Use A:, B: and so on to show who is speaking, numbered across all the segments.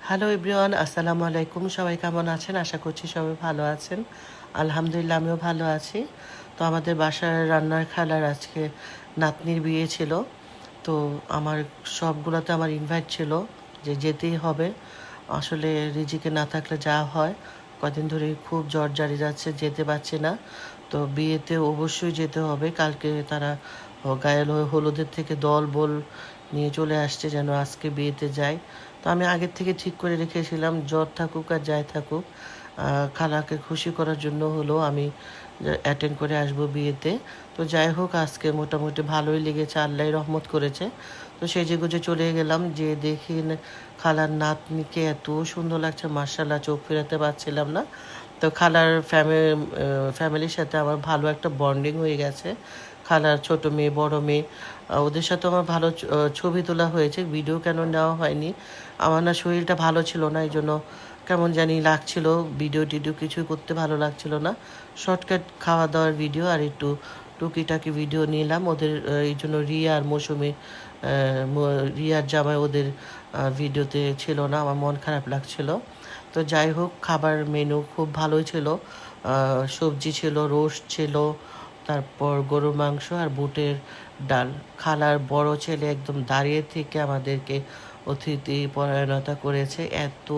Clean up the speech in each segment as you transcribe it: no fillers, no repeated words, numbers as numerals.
A: Hello everyone, আসসালামু আলাইকুম। সবাই কেমন আছেন? আশা করছি সবাই ভালো আছেন। আলহামদুলিল্লাহ আমিও ভালো আছি। তো আমাদের বাসার রান্নার খালার আজকে নাতনির বিয়ে ছিল। তো আমার সবগুলোতে আমার ইনভাইট ছিল যে যেতেই হবে। আসলে রিজিকে না থাকলে যা হয়, কদিন ধরে খুব জ্বর জারি যাচ্ছে, যেতে পারছি না। তো বিয়েতে অবশ্যই যেতে হবে। কালকে তারা গায়ে হলুদের থেকে দল বল নিয়ে চলে আসছে যেন আজকে বিয়েতে যাই। তো আমি আগের থেকে ঠিক করে রেখেছিলাম, জ্বর থাকুক আর যাই থাকুক, খালাকে খুশি করার জন্য হলো আমি অ্যাটেন্ড করে আসবো বিয়েতে। তো যাই হোক, আজকে মোটামুটি ভালোই লেগেছে, আল্লাহ রহমত করেছে। তো সেজেগুজে চলে গেলাম, যে দেখি খালার নাতনিকে এত সুন্দর লাগছে, মার্শাল্লাহ, চোখ ফেরাতে পারছিলাম না। তো খালার ফ্যামিলির সাথে আমার ভালো একটা বন্ডিং হয়ে গেছে। খালার ছোট মেয়ে, বড় মেয়ে, ওদের সাথে আমার ভালো ছবি তোলা হয়েছে। ভিডিও কেন নেওয়া হয়নি, আমার না শরীরটা ভালো ছিল না, এই জন্য কেমন জানি লাগছিল, ভিডিও টিডিও কিছুই করতে ভালো লাগছিল না। শর্টকাট খাওয়া দাওয়ার ভিডিও আর একটু টুকিটাকি ভিডিও নিলাম ওদের। এই জন্য রিয়া আর মৌসুমি, রিয়ার জামাই ওদের ভিডিওতে ছিল না, আমার মন খারাপ লাগছিল। তো যাই হোক, খাবার মেনু খুব ভালোই ছিল। সবজি ছিল, রোস্ট ছিল, তারপর গরুর মাংস আর বুটের ডাল। খালার বড় ছেলে একদম দাঁড়িয়ে থেকে আমাদেরকে অতিথি পরায়ণতা করেছে, এত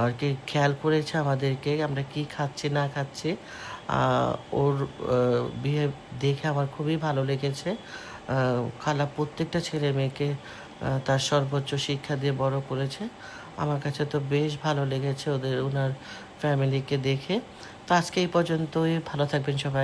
A: আর কি খেয়াল করেছে আমাদেরকে আমরা কি খাচ্ছি না খাচ্ছি। ওর বিহেভ দেখে আমার খুবই ভালো লেগেছে। খালা প্রত্যেকটা ছেলে মেয়েকে তার সর্বোচ্চ শিক্ষা দিয়ে বড় করেছে। আমার কাছে তো বেশ ভালো লেগেছে ওনার ফ্যামিলিকে দেখে। তো আজকে এই পর্যন্তই, ভালো থাকবেন সবাই।